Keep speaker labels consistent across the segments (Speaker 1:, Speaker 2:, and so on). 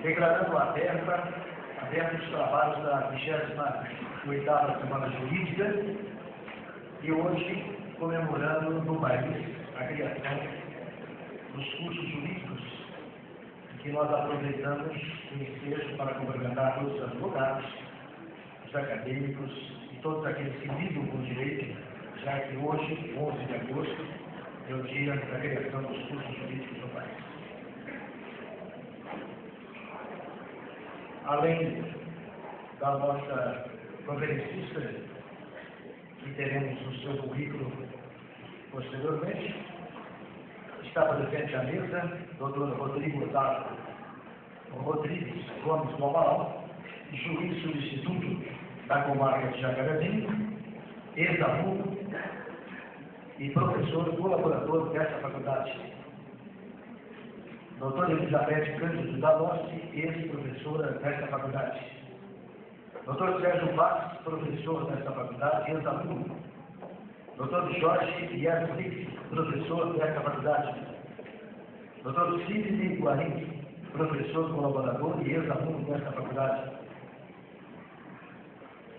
Speaker 1: declarando abertos os trabalhos da 28ª Semana Jurídica e hoje comemorando no país a criação dos cursos jurídicos que nós aproveitamos o ensejo para cumprimentar todos os advogados, os acadêmicos e todos aqueles que lidam com o direito, já que hoje, 11 de agosto, é o dia da criação dos cursos jurídicos no país. Além da nossa conferencista, que teremos no seu currículo posteriormente, está presente à mesa o Dr. Rodrigues Gomes do Amaral, juiz substituto da comarca de Jacarezinho, ex-aluno e professor colaborador dessa faculdade. Doutora Elizabeth Cândido da Nossi, ex-professora desta faculdade. Dr. Sérgio Vaz, professor desta faculdade, ex-aluno. Dr. Jorge Yasnik, professor desta faculdade. Dr. Sidney Guarim, professor colaborador e ex-aluno desta faculdade.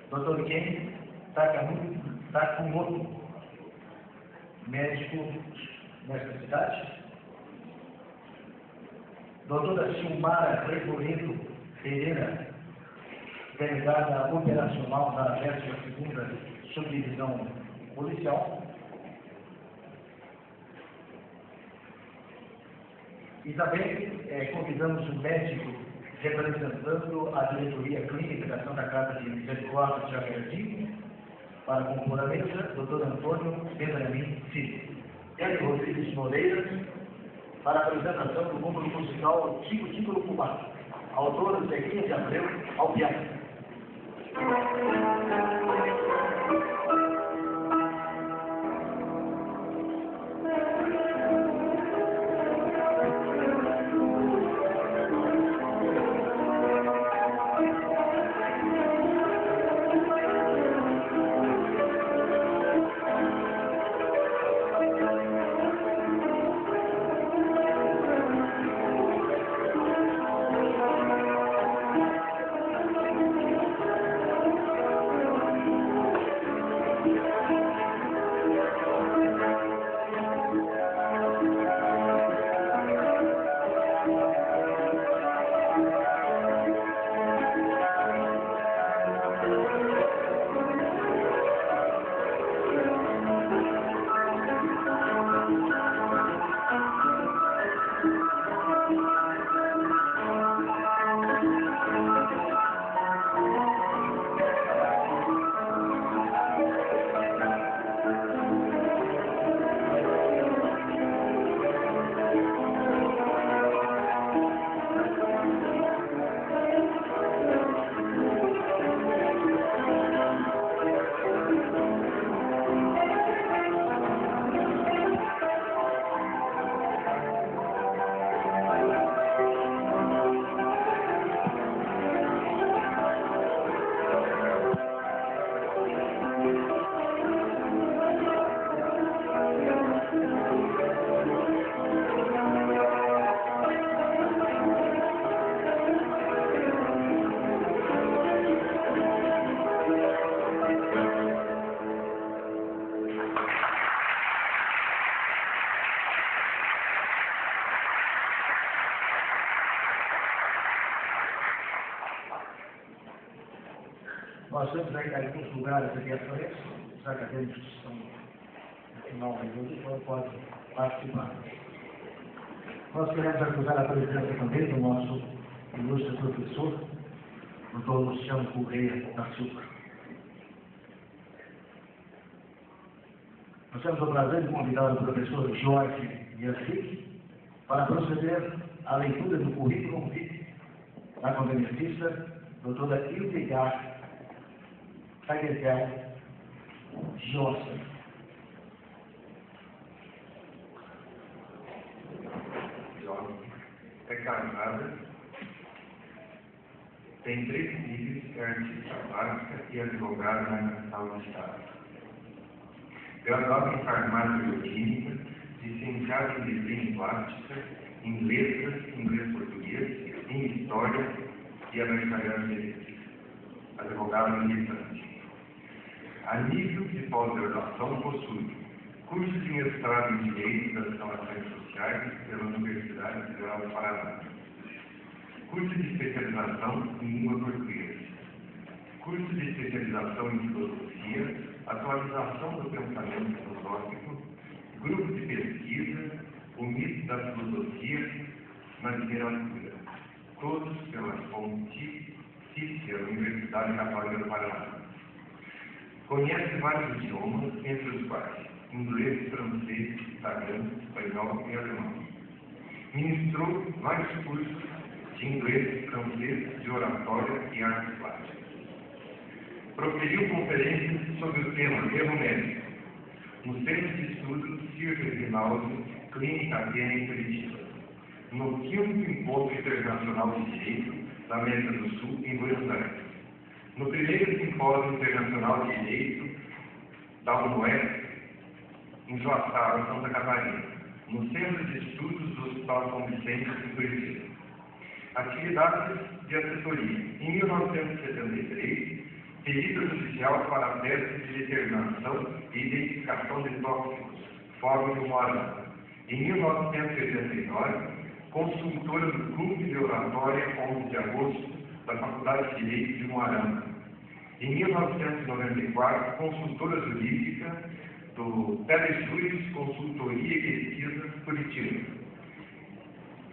Speaker 1: Dr. Ken Takumoto, médico nesta cidade. Doutora Silmara Regoledo Pereira, delegada operacional da 12ª Subdivisão Policial. E também convidamos o médico representando a diretoria clínica da Santa Casa de Misericórdia de Jacarezinho para compor a mesa, Dr. Antônio Benjamin Filho. Hélio Rodrigues Moreira, para a apresentação do número musical Tico Tico no Fubá, autor Zequinha de Abreu ao piano. Nós temos aí alguns lugares aqui à frente, os acadêmicos que estão no final da noite podem participar. Nós queremos acusar a presença também do nosso ilustre professor, Dr. Luciano Correia da Silva. Nós temos o prazer de convidar o professor Jorge Yasik para proceder à leitura do currículo da conferencista, doutora Hildegard Taguetel Jossa.
Speaker 2: É casada, tem 3 filhos, é artista plástica e advogada na capital do estado. Graduada em farmácia bioquímica, licenciada em desenho plástica, em letras, inglês português, em Vitória e a Maria advogada militante. A nível de pós-graduação, possui curso de mestrado em Direito das Relações Sociais pela Universidade Federal do Paraná, curso de especialização em Língua Portuguesa, curso de especialização em Filosofia, atualização do pensamento filosófico, grupo de pesquisa, o mito da filosofia na literatura, todos pela Pontifícia Universidade Católica do Paraná. Conhece vários idiomas, entre os quais inglês, francês, italiano, espanhol e alemão. Ministrou vários cursos de inglês, francês, de oratória e artes plásticas. Proferiu conferências sobre o tema erro médico no Centro de Estudos Circe Rinaldi, Clínica ATM em Curitiba, no 5º Encontro Internacional de Direito da América do Sul, em Buenos Aires, no 1º Simpósio Internacional de Direito da UNOESP, em Joaçaba, Santa Catarina, no Centro de Estudos do Hospital São Vicente, em Curitiba. Atividades de assessoria. Em 1973, perito judicial para a tese de determinação e identificação de tóxicos, Fórum de Moarama. Em 1989, consultora do Clube de Oratória 11 de Agosto da Faculdade de Direito de Moarama. Em 1994, consultora jurídica do Telejuris Consultoria e Pesquisa Curitiba.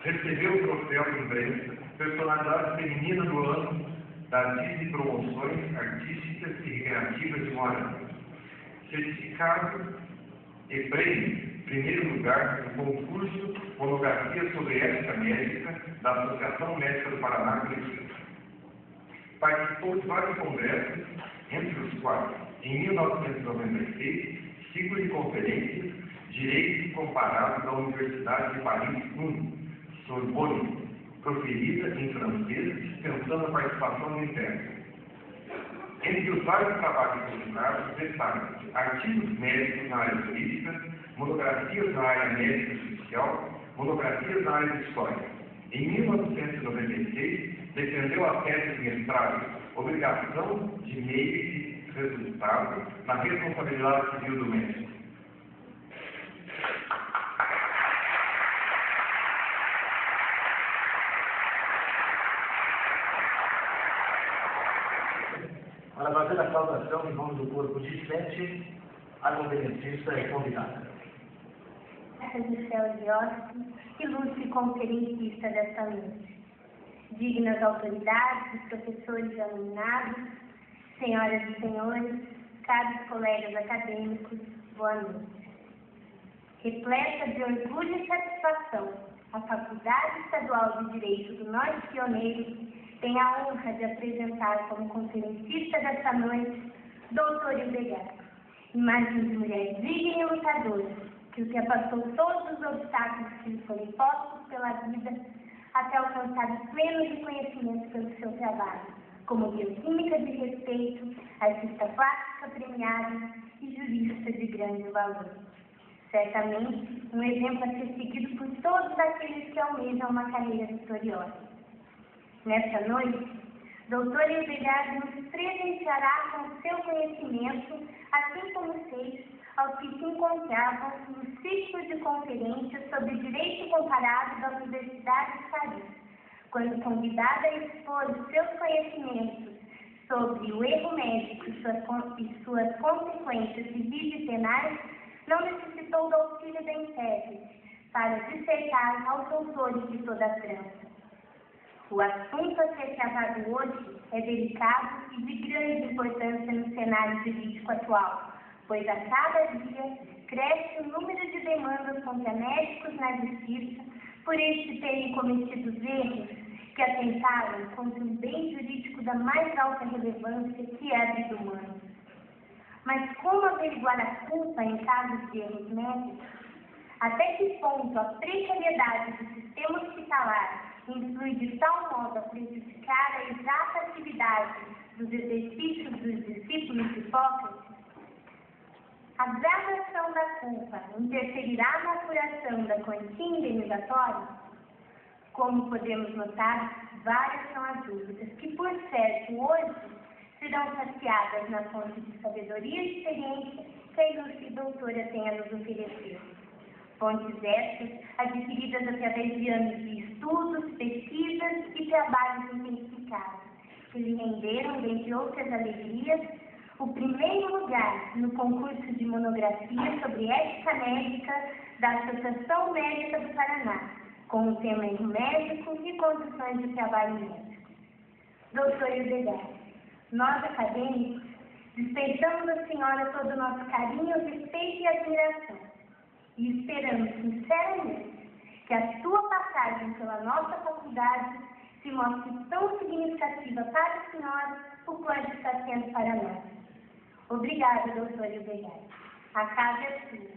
Speaker 2: Recebeu o troféu de imprensa Personalidade Feminina do Ano da DIS Promoções Artísticas e Recreativas de Moarama. Certificado e prêmio, primeiro lugar, no concurso Monografia sobre Ética Médica da Associação Médica do Paraná, Curitiba. Participou de vários congressos, entre os quais, em 1996, ciclo de conferências Direito Comparado da Universidade de Paris I, Sorbonne, proferida em francês, dispensando a participação no interno. Entre os vários trabalhos publicados, destacam artigos médicos na área jurídica, monografias na área médica e judicial, monografias na área de história. Em 1996, defendeu a tese de mestrado Obrigação de Meio e Resultado na Responsabilidade Civil do Médico.
Speaker 1: Para fazer a saudação em nome do corpo discente, a conferencista é convidada.
Speaker 3: Gisele Diógenes, ilustre conferencista desta noite. Dignas autoridades, professores e alunados, senhoras e senhores, caros colegas acadêmicos, boa noite. Repleta de orgulho e satisfação, a Faculdade Estadual de Direito do Norte Pioneiro tem a honra de apresentar como conferencista desta noite Doutora Hildegarda, imagem de mulher digna e lutadora, que ultrapassou todos os obstáculos que lhe foram postos pela vida até alcançar o pleno reconhecimento pelo seu trabalho, como bioquímica de respeito, artista plástica premiada e jurista de grande valor. Certamente, um exemplo a ser seguido por todos aqueles que almejam uma carreira vitoriosa. Nesta noite, doutora Hildegarda nos presenteará com o seu conhecimento, assim como fez aos que se encontravam no ciclo de conferências sobre Direito Comparado da Universidade de Paris, quando convidada a expor os seus conhecimentos sobre o erro médico e suas consequências civis e penais, não necessitou do auxílio da intérprete para dissertar aos autores de toda a trança. O assunto a ser tratado hoje é delicado e de grande importância no cenário jurídico atual, pois a cada dia cresce o número de demandas contra médicos na justiça por eles terem cometido erros que atentaram contra um bem jurídico da mais alta relevância, que é a vida humana. Mas como averiguar a culpa em casos de erros médicos? Até que ponto a precariedade do sistema hospitalar influi de tal modo a prejudicar a exata atividade dos exercícios dos discípulos de Hipócrates? A gradação da culpa interferirá na apuração da quantia indenizatória? Como podemos notar, várias são as dúvidas, que por certo hoje serão saciadas na fonte de sabedoria e experiência que a ilustre doutora tem a nos oferecer. Fontes estas adquiridas através de anos de estudos, pesquisas e trabalhos intensificados, que lhe renderam, dentre outras alegrias, o primeiro lugar no concurso de monografia sobre ética médica da Associação Médica do Paraná, com o tema Erro Médico e condições de trabalho médico. Doutor Hildegard, nós acadêmicos dispensamos à senhora todo o nosso carinho, respeito e admiração, e esperamos sinceramente que a sua passagem pela nossa faculdade se mostre tão significativa para a senhora o quanto está sendo para nós. Obrigada, doutor Hildegard. A casa é sua.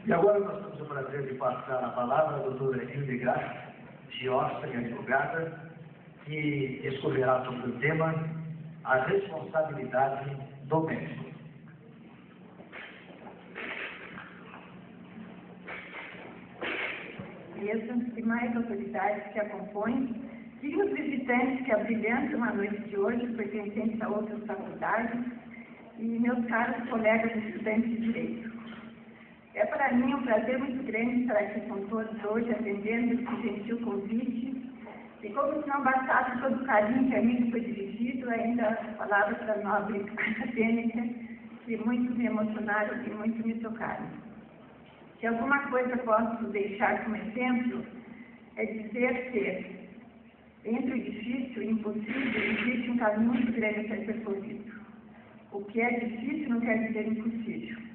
Speaker 1: E agora nós temos o prazer de passar a palavra à doutora Hildegard Giosta, que é advogada, que escolherá sobre o tema a responsabilidade do médico.
Speaker 4: E mais autoridades que a compõem, dignos visitantes que abrilhantam a noite de hoje, pertencentes a outras faculdades, e meus caros colegas estudantes de Direito. É para mim um prazer muito grande estar aqui com todos hoje, atendendo esse gentil convite. E como se não bastasse todo o carinho que a mim foi dirigido, ainda as palavras da nobre acadêmica, que muito me emocionaram e muito me tocaram. Se alguma coisa posso deixar como exemplo, é dizer que, entre o difícil e o impossível, existe um caminho muito grande a ser percorrido. O que é difícil não quer dizer impossível.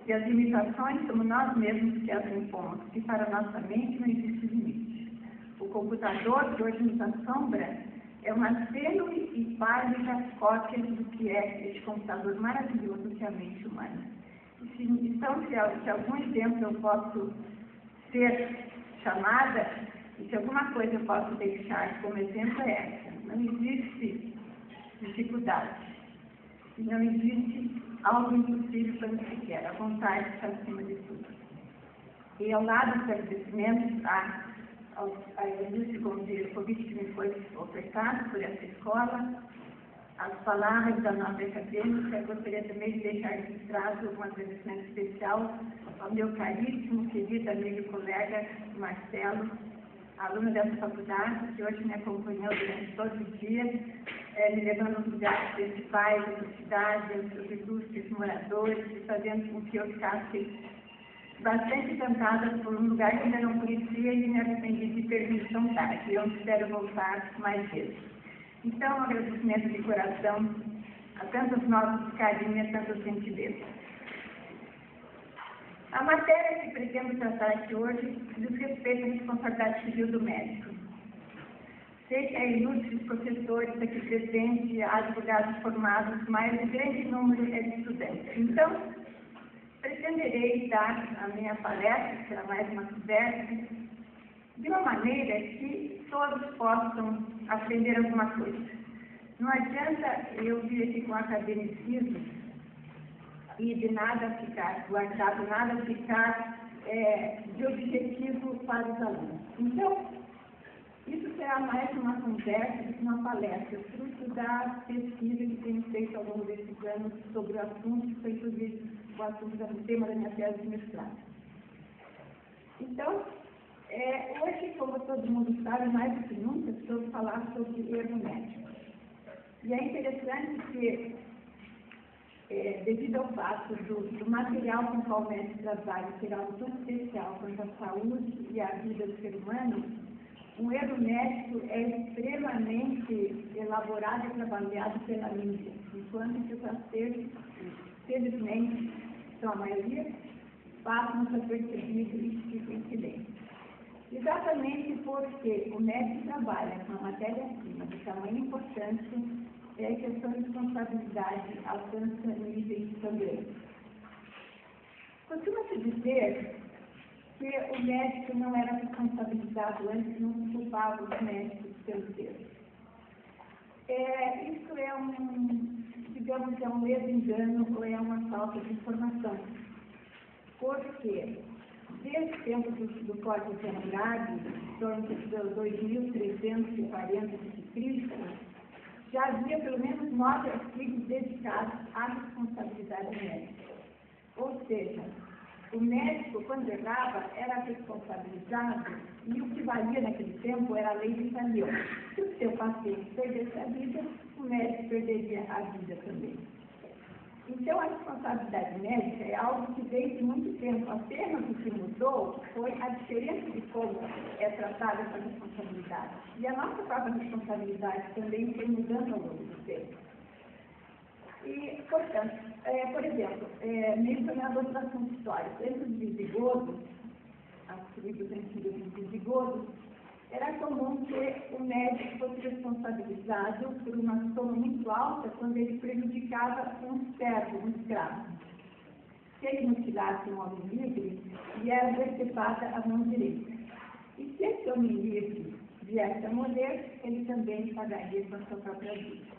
Speaker 4: E as limitações somos nós mesmos que as impomos, que para a nossa mente não existe limite. O computador que hoje nos assombra é uma tênue e pálida cópia do que é este computador maravilhoso que é a mente humana. Então, se algum exemplo eu posso ser chamada, e se alguma coisa eu posso deixar como exemplo é essa. Não existe dificuldade. E não existe algo impossível para o que quer. A vontade está acima de tudo. E ao lado dos agradecimentos a ilustre convite que me foi ofertado por essa escola, as palavras da nossa acadêmica, gostaria também de deixar registrado um agradecimento especial ao meu caríssimo, querido amigo e colega Marcelo, aluno dessa faculdade, que hoje me acompanhou durante todo o dia, me levando aos lugares principais da cidade, aos seus ilustres moradores, e fazendo com que eu ficasse bastante encantada por um lugar que ainda não conhecia e me arrependi de ter vindo tão tarde, e onde espero voltar mais vezes. Então, um agradecimento de coração a tantos nossos carinhos e a tantas gentilezas. A matéria que pretendo tratar aqui hoje diz respeito à responsabilidade civil do médico. Sei que há ilustres professores aqui presentes, há advogados formados, mas o grande número é de estudantes. Então, pretenderei dar a minha palestra, que será mais uma conversa, de uma maneira que todos possam aprender alguma coisa. Não adianta eu vir aqui com academicismo e de nada ficar guardado, nada ficar de objetivo para os alunos. Então, isso será mais uma conversa do que uma palestra, fruto da pesquisa que tenho feito ao longo desses anos sobre o assunto, que foi inclusive o tema da minha tese de mestrado. Então, hoje, como todo mundo sabe, mais do que nunca, estou a falar sobre erro médico. E é interessante que, devido ao fato do material com o qual o médico trabalha ser algo tão especial quanto a saúde e a vida do ser humano, um erro médico é extremamente elaborado e trabalhado pela mídia, enquanto que os acertos, felizmente, são a maioria, passam a ser percebidos e ficam em silêncio. Exatamente porque o médico trabalha com a matéria-prima de tamanho importante, que a sua responsabilidade alcança níveis tão grandes. Costuma-se dizer que o médico não era responsabilizado antes, não se culpava os médicos pelos erros. Isso é digamos, é um ledo engano ou é uma falta de informação. Porque, desde o tempo do Código Temporário, em torno de 2340 de já havia pelo menos 9 artigos dedicados à responsabilidade médica. Ou seja, o médico, quando errava, era responsabilizado e o que valia naquele tempo era a lei de Talião. Se o seu paciente perdesse a vida, o médico perderia a vida também. Então, a responsabilidade médica é algo que vem de muito tempo. Apenas o que mudou foi a diferença de como é tratada essa responsabilidade. E a nossa própria responsabilidade também foi mudando ao longo do tempo. E, portanto, por exemplo, mencionando outros assuntos históricos, entre os visigodos, as tribos antigas dos visigodos, era comum que o médico fosse responsabilizado por uma soma muito alta quando ele prejudicava um servo, um escravo. Se ele mutilasse um homem livre, lhe era decepada a mão direita. E se esse homem livre viesse a morrer, ele também pagaria com a sua própria vida.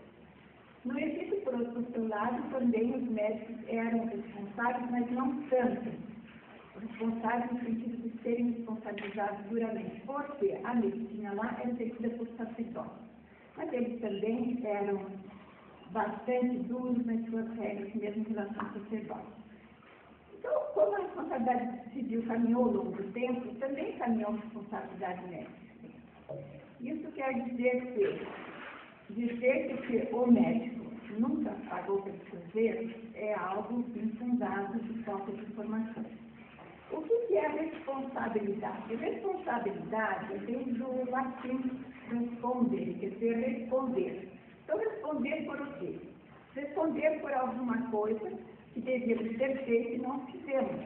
Speaker 4: No Egito, por outro lado, também os médicos eram responsáveis, mas não tanto. Responsáveis no sentido de serem responsabilizados duramente, porque a medicina lá era exercida por sacerdotes. Mas eles também eram bastante duros nas suas regras, mesmo em relação ao sacerdote. Então, como a responsabilidade civil caminhou ao longo do tempo, também caminhou a responsabilidade médica. Isso quer dizer que o médico nunca pagou pelos seus erros é algo infundado de falta de informação. O que é responsabilidade? Responsabilidade vem do latim respondere, quer dizer responder. Então, responder por o quê? Responder por alguma coisa que devíamos ter feito e não fizemos.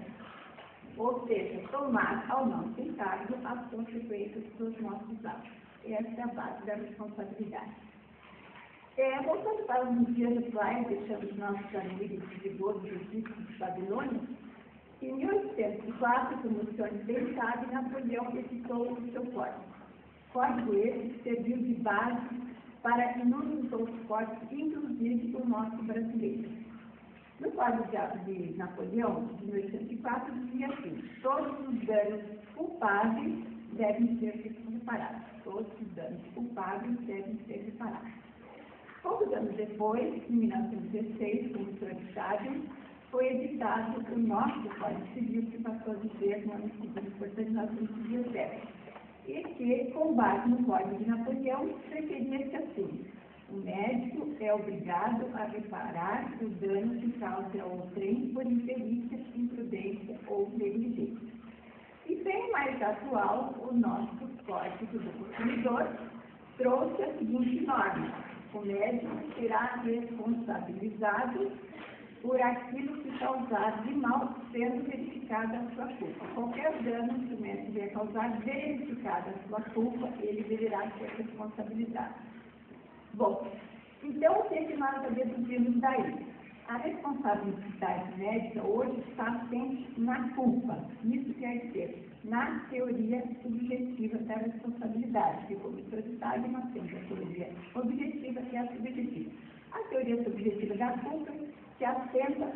Speaker 4: Ou seja, tomar ao nosso encargo as consequências dos nossos atos. Essa é a base da responsabilidade. Voltando para os dias atuais, deixando os nossos amigos visigodos, egípcios e babilônios, em 1804, como o senhor bem sabe, Napoleão editou o seu código. Código esse que serviu de base para inúmeros outros códigos, inclusive o nosso brasileiro. No Código de Napoleão, de 1804, dizia assim: todos os danos culpáveis devem ser reparados. Todos os danos culpáveis devem ser reparados. Poucos anos depois, em 1916, como o senhor sabe, foi editado o nosso Código Civil, que passou a viver no ano seguinte, portanto, 1917, e que, com base no Código de Napoleão, preferia-se assim: o médico é obrigado a reparar o dano que causa ao trem por imperícia, imprudência ou negligência. E bem mais atual, o nosso Código do Consumidor trouxe a seguinte norma: o médico será responsabilizado por aquilo que causar de mal, sendo verificada a sua culpa. Qualquer dano que o médico vier causar, verificada a sua culpa, ele deverá ser responsabilizado. Bom, então o que nós deduzimos daí? A responsabilidade médica hoje está assente na culpa. Isso quer dizer, na teoria subjetiva da responsabilidade, que, como todos sabem, nós temos a teoria objetiva e a subjetiva. A teoria subjetiva da culpa se assenta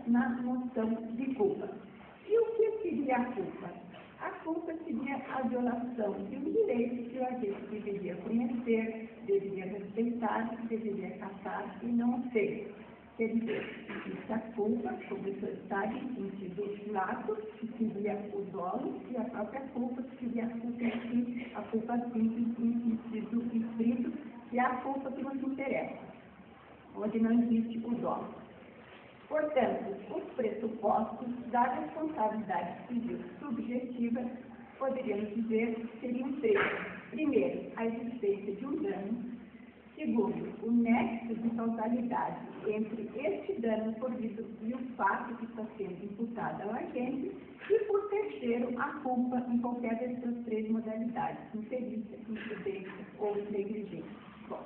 Speaker 4: na noção de culpa. E o que seria a culpa? A culpa seria a violação de um direito que o agente deveria conhecer, deveria respeitar, deveria caçar e não fez. Quer dizer, existe a culpa, como o senhor sabe, em sentido lato, que seria o dolo, e a própria culpa, que seria a culpa simples, em sentido estrito, que é a culpa que nos interessa, onde não existe o dolo. Portanto, os pressupostos da responsabilidade civil subjetiva, poderíamos dizer, seriam três. Primeiro, a existência de um dano. Segundo, o nexo de causalidade entre este dano ocorrido e o fato que está sendo imputado ao agente. E, por terceiro, a culpa em qualquer dessas três modalidades, imperícia, imprudência ou negligência. Bom,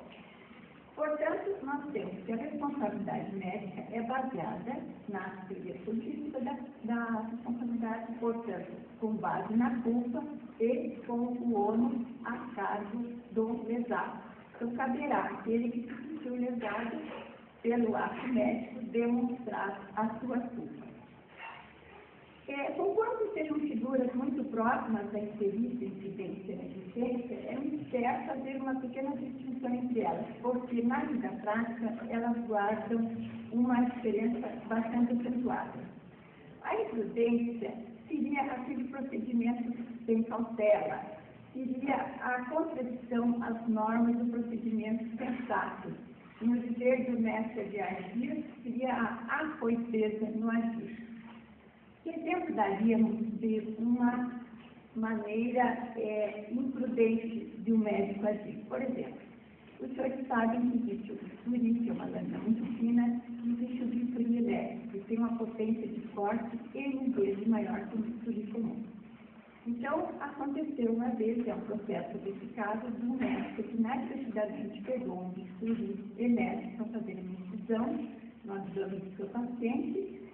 Speaker 4: Portanto, nós temos que a responsabilidade médica é baseada na teoria científica da responsabilidade, portanto, com base na culpa e com o ônus a cargo do lesado. Então, caberá àquele que se sentiu lesado pelo ato médico demonstrar a sua culpa. Conquanto sejam figuras muito próximas da inferida, incidência e negligência, é necessário fazer uma pequena distinção entre elas, porque na vida prática elas guardam uma diferença bastante acentuada. A imprudência seria aquele procedimento sem cautela, seria a contradição às normas do procedimento sensato. No dizer do mestre de agir, seria a acoiteza no agir. Que exemplo daríamos de uma maneira imprudente de um médico agir? Por exemplo, os senhores sabem que existe o bisturi, que é uma lâmina muito fina, e existe o bisturi elétrico, que tem uma potência de corte N vezes maior que o bisturi comum. Então, aconteceu uma vez, é um processo verificado, de um médico que inadvertidamente pegou um bisturi elétrico para fazer uma incisão no abdômen do seu paciente,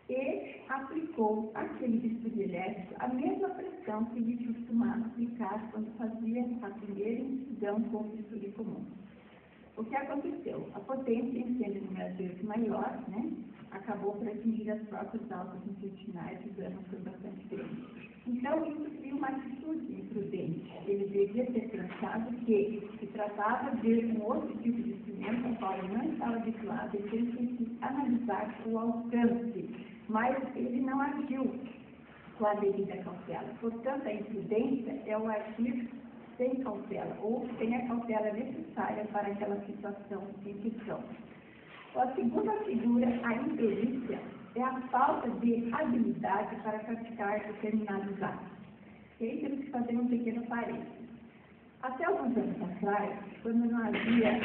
Speaker 4: e aplicou aquele bisturi elétrico a mesma pressão que ele costumava aplicar quando fazia a primeira incisão com o bisturi comum. O que aconteceu? A potência, em sendo número vezes maior, acabou por atingir as próprias alças intestinais, o dano foi bastante grande. Então, isso seria uma atitude imprudente. Ele devia ter pensado que se tratava de um outro tipo de instrumento ao qual ele não estava habituado, e ele tinha que analisar o alcance, mas ele não agiu com a devida cautela. Portanto, a imprudência é o agir sem cautela, ou sem a cautela necessária para aquela situação em questão. A segunda figura, a imperícia, é a falta de habilidade para praticar determinados atos. E aí temos que fazer um pequeno parênteses. Até alguns anos atrás, quando não havia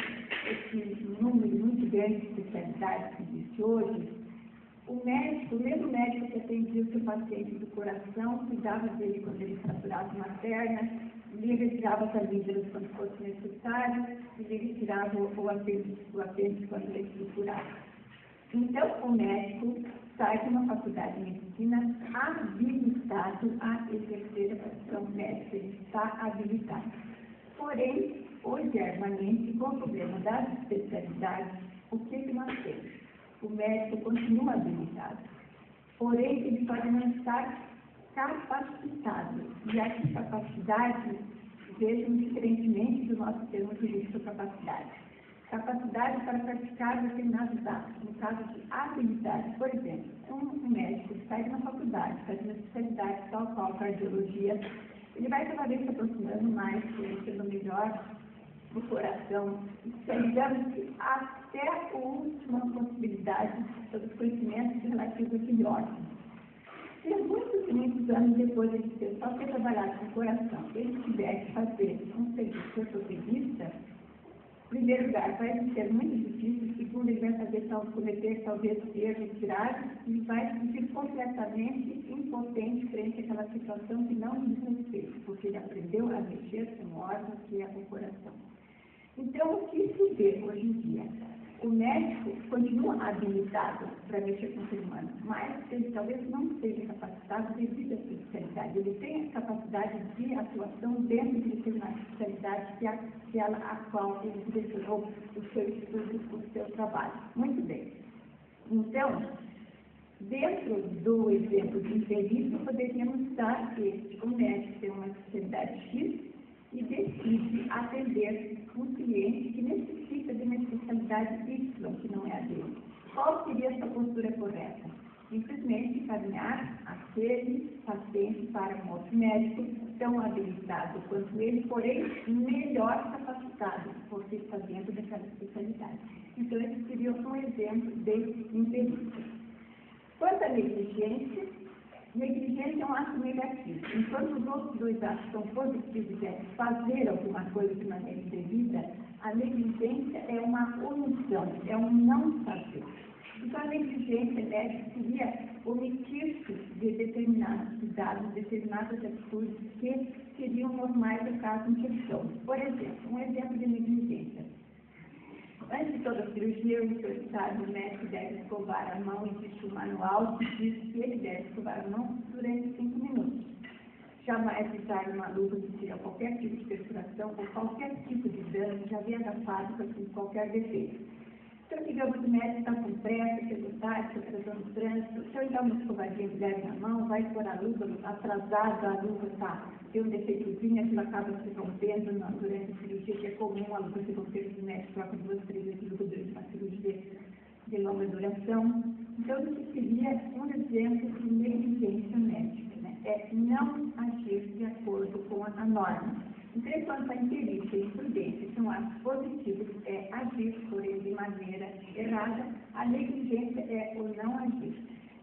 Speaker 4: esse número muito grande de especialidades que existe hoje, o mesmo médico que atendia o seu paciente do coração, cuidava dele quando ele fraturava uma perna, lhe retirava as vísceras quando fosse necessário, e lhe retirava o apêndice quando ele estruturava. Então, o médico sai de uma faculdade de medicina habilitado a exercer a profissão médica, ele está habilitado. Porém, hoje, permanente, com o problema das especialidades, o que nós temos? O médico continua habilitado, porém, ele pode não estar capacitado. E essa capacidade, vejam diferentemente do nosso termo jurídico capacidade. Capacidade para praticar determinados atos, no caso de habilidade. Por exemplo, um médico que sai de uma faculdade, faz uma especialidade tal qual cardiologia, ele vai cada vez se aproximando mais, conhecendo melhor o coração, especializando-se até a última possibilidade sobre os conhecimentos relativos àquele órgão. Se muitos anos depois de ter só ter trabalhado com o coração, ele tiver que fazer um serviço ortopedista, em primeiro lugar, vai ser muito difícil, segundo, ele vai cometer talvez erros graves e vai se sentir completamente impotente frente àquela situação que não lhe diz respeito, porque ele aprendeu a mexer com o órgão que é o coração. Então, o que se vê hoje em dia? O médico continua habilitado para mexer com o ser humano, mas ele talvez não esteja capacitado devido à sua especialidade. Ele tem a capacidade de atuação dentro de determinada especialidade que é aquela a qual ele direcionou o seu estudo, o seu trabalho. Muito bem. Então, dentro do exemplo de imperícia, poderíamos dar que o médico tem uma especialidade X e decide atender um cliente que necessita de uma especialidade Y, que não é a dele. Qual seria a sua postura correta? Simplesmente encaminhar aquele paciente para um outro médico tão habilitado quanto ele, porém melhor capacitado, porque está dentro daquela especialidade. Então, esse seria um exemplo de imperícia. Quanto à negligência é um ato negativo. Enquanto os outros dois atos são positivos, é fazer alguma coisa de maneira indevida, a negligência é uma omissão, é um não fazer. Então, a negligência médica seria omitir-se de determinados cuidados, determinadas atitudes que seriam normais no caso em questão. Por exemplo, um exemplo de negligência. Antes de toda a cirurgia, o senhor sabe, o médico deve escovar a mão, existe um manual que diz que ele deve escovar a mão durante 5 minutos. Jamais usar uma luva que tira qualquer tipo de perfuração ou qualquer tipo de dano, já vem da fábrica com qualquer defeito. Então, digamos que o médico está com pressa, chegou tarde, está atrasando o trânsito, se eu dar uma escovadinha de leve na mão, vai pôr a luva atrasada, a luva tem um defeitozinho, aquilo acaba se rompendo durante a cirurgia, que é comum a luva se romper, o médico troca 2, 3 vezes de luva durante uma cirurgia de longa duração. Então, isso seria um exemplo de negligência médica, né? É não agir de acordo com a norma. Então, quanto à imperícia e imprudência, que são atos positivos, é agir, porém de maneira errada, a negligência é o não agir.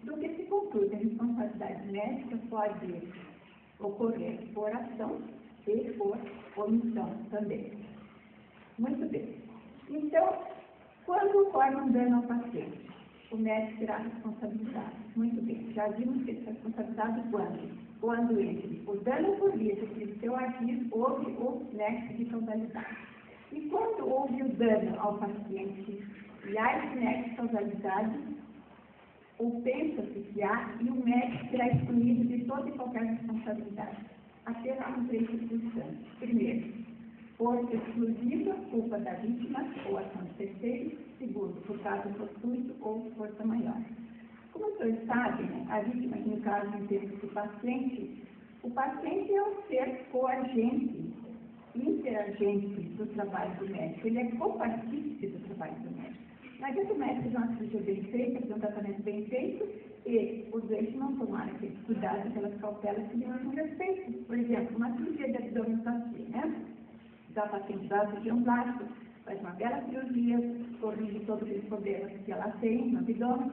Speaker 4: Do que se conclui, a responsabilidade médica pode ocorrer por ação e por omissão também. Muito bem. Então, quando ocorre um dano ao paciente, o médico terá responsabilidade. Muito bem. Já vimos que ele está responsabilizado quando? Quando entre o dano ocorrido e o seu agir, houve o nexo de causalidade. E quando houve o dano ao paciente e há esse nexo de causalidade, ou pensa-se que há, e o médico será excluído de toda e qualquer responsabilidade. Apenas com 3 circunstâncias. Primeiro, força exclusiva, culpa da vítima ou ação de terceiros. Segundo, por causa fortuito ou força maior. Como vocês sabem, né, a vítima, no caso em termos do paciente, o paciente é um ser coagente, interagente do trabalho do médico. Ele é copartícipe do trabalho do médico. Não adianta o médico fazer uma cirurgia bem feita, fazer um tratamento bem feito, e o doente não tomar aqueles cuidados, aquelas cautelas que não são feitas. Por exemplo, uma cirurgia de abdominoplastia, né? Dá a paciente da cirurgião plástico, faz uma bela cirurgia, corrige todos os problemas que ela tem no abdômen,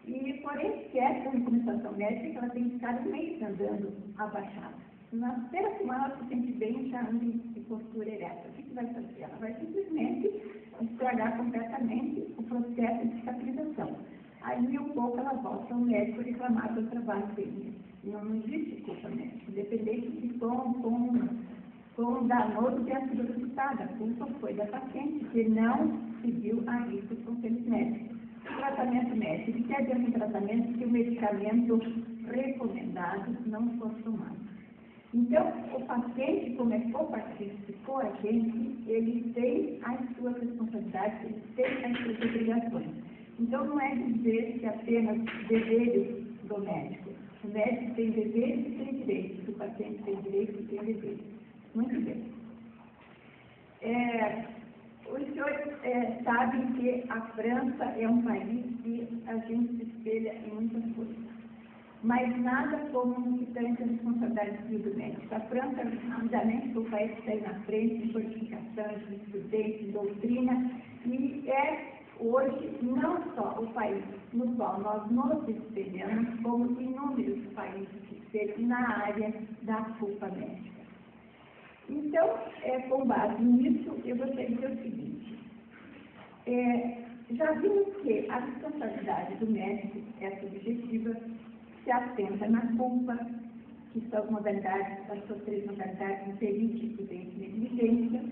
Speaker 4: e porém quer a recomendação médica que ela tem que ficar um mês andando abaixada. Na terceira semana ela se sente bem, já anda em postura ereta. O que vai fazer? Ela vai simplesmente estragar completamente o processo de cicatrização. Aí um pouco ela volta ao médico reclamar do trabalho dele. Não existe culpa médica, independente de quão danoso tenha sido o resultado. A culpa foi da paciente que não seguiu a risca dos conselhos médicos. O tratamento médico, que quer dizer um tratamento que o medicamento recomendado não for tomado. Então, o paciente, como é coagente, ele tem as suas responsabilidades, ele tem as suas obrigações. Então, não é dizer que apenas deveres do médico. O médico tem deveres e tem direitos, o paciente tem direitos e tem deveres. Muito bem. Os senhores sabem que a França é um país que a gente se espelha em muitas coisas. Mas nada como no que tange a responsabilidade civil do médico. A França, rapidamente, o país que está aí na frente em codificação, em jurisprudência, em doutrina, e é hoje não só o país no qual nós nos espelhamos, como inúmeros países que estejam na área da culpa médica. Então, com base nisso, eu gostaria de dizer o seguinte. Já vimos que a responsabilidade do médico é subjetiva, se assenta na culpa, que são as modalidades, as suas 3 modalidades, imperícia, imprudência e negligência.